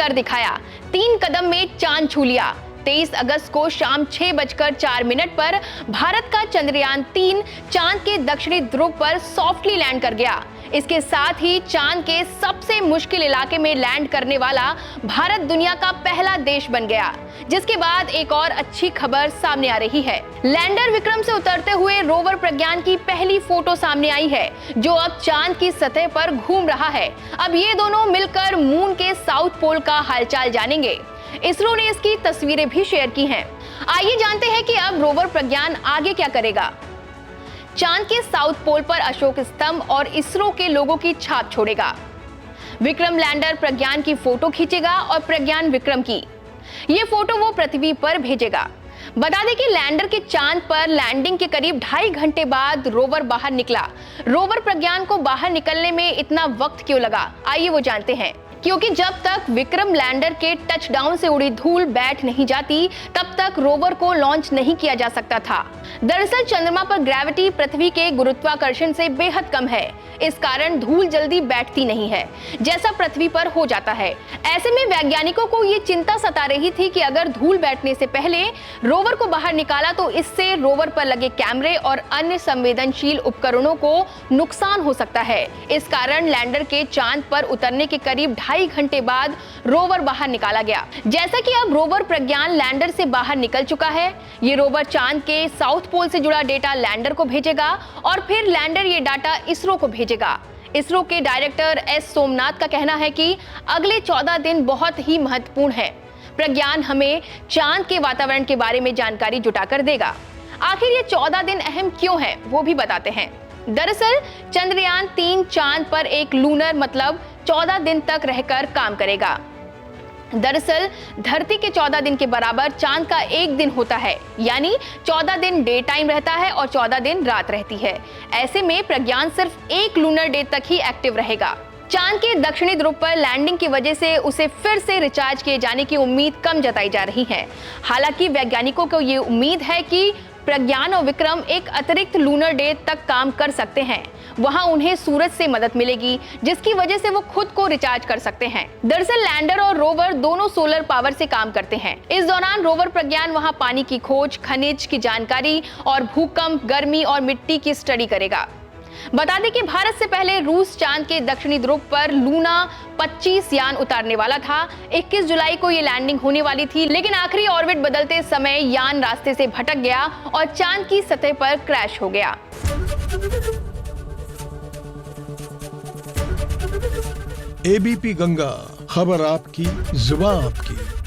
कर दिखाया। 3 कदम में चांद छू लिया। 23 अगस्त को शाम 6:04 पर भारत का चंद्रयान-3 चांद के दक्षिणी ध्रुव पर सॉफ्टली लैंड कर गया। इसके साथ ही चांद के सबसे मुश्किल इलाके में लैंड करने वाला भारत दुनिया का पहला देश बन गया। जिसके बाद एक और अच्छी खबर सामने आ रही है। लैंडर विक्रम से उतरते हुए रोवर प्रज्ञान की पहली फोटो सामने आई है, जो अब चांद की सतह पर घूम रहा है। अब ये दोनों मिलकर मून के साउथ पोल का हालचाल जानेंगे। इसरो ने इसकी तस्वीरें भी शेयर की हैं। आइए जानते हैं कि अब रोवर प्रज्ञान आगे क्या करेगा। चांद के साउथ पोल पर अशोक स्तंभ और इसरो के लोगों की छाप छोड़ेगा। विक्रम लैंडर प्रज्ञान की फोटो खींचेगा और प्रज्ञान विक्रम की। ये फोटो वो पृथ्वी पर भेजेगा। बता दें कि लैंडर के चांद पर लैंडिंग के करीब 2.5 घंटे बाद रोवर बाहर निकला। रोवर प्रज्ञान को बाहर निकलने में इतना वक्त क्यों लगा, आइए वो जानते हैं। क्योंकि जब तक विक्रम लैंडर के टचडाउन से उड़ी धूल बैठ नहीं जाती, तब तक रोवर को लॉन्च नहीं किया जा सकता था। दरअसल चंद्रमा पर ग्रेविटी पृथ्वी के गुरुत्वाकर्षण से बेहद कम है। इस कारण धूल जल्दी बैठती नहीं है, जैसा पृथ्वी पर हो जाता है। ऐसे में वैज्ञानिकों को ये चिंता सता रही थी कि अगर धूल बैठने से पहले रोवर को बाहर निकाला तो इससे रोवर पर लगे कैमरे और अन्य संवेदनशील उपकरणों को नुकसान हो सकता है। इस कारण लैंडर के चांद पर उतरने के करीब 2.5 घंटे बाद रोवर बाहर निकाला गया। जैसा कि अब रोवर प्रज्ञान लैंडर से बाहर निकल चुका है। ये रोवर चांद के साउथ पोल से जुड़ा डेटा लैंडर को भेजेगा और फिर लैंडर ये डाटा इसरो को भेजेगा। इसरो के डायरेक्टर एस सोमनाथ का कहना है कि अगले 14 दिन बहुत ही महत्वपूर्ण है। प्रज्ञान हमें चांद के वातावरण के बारे में जानकारी जुटाकर देगा। आखिर ये 14 दिन अहम क्यों है, वो भी बताते हैं। दरअसल चंद्रयान-3 चांद पर एक लूनर मतलब 14 दिन तक रहकर काम करेगा। दरअसल धरती के 14 दिन के बराबर चांद का एक दिन होता है, यानी 14 दिन डे टाइम रहता है और 14 दिन रात रहती है। ऐसे में प्रज्ञान सिर्फ एक लूनर डे तक ही एक्टिव रहेगा। चांद के दक्षिणी ध्रुव पर लैंडिंग की वजह से उसे फिर से रिचार्ज किए जाने की उम्मीद कम जताई जा रही है। हालांकि वैज्ञानिकों को ये उम्मीद है कि प्रज्ञान और विक्रम एक अतिरिक्त लूनर डे तक काम कर सकते हैं। वहां उन्हें सूरज से मदद मिलेगी, जिसकी वजह से वो खुद को रिचार्ज कर सकते हैं। दरअसल लैंडर और रोवर दोनों सोलर पावर से काम करते हैं। इस दौरान रोवर प्रज्ञान वहां पानी की खोज, खनिज की जानकारी और भूकंप, गर्मी और मिट्टी की स्टडी करेगा। बता दें कि भारत से पहले रूस चांद के दक्षिणी ध्रुव पर लूना 25 यान उतारने वाला था। 21 जुलाई को ये लैंडिंग होने वाली थी, लेकिन आखिरी ऑर्बिट बदलते समय यान रास्ते से भटक गया और चांद की सतह पर क्रैश हो गया। एबीपी गंगा, खबर आपकी, जुबान आपकी।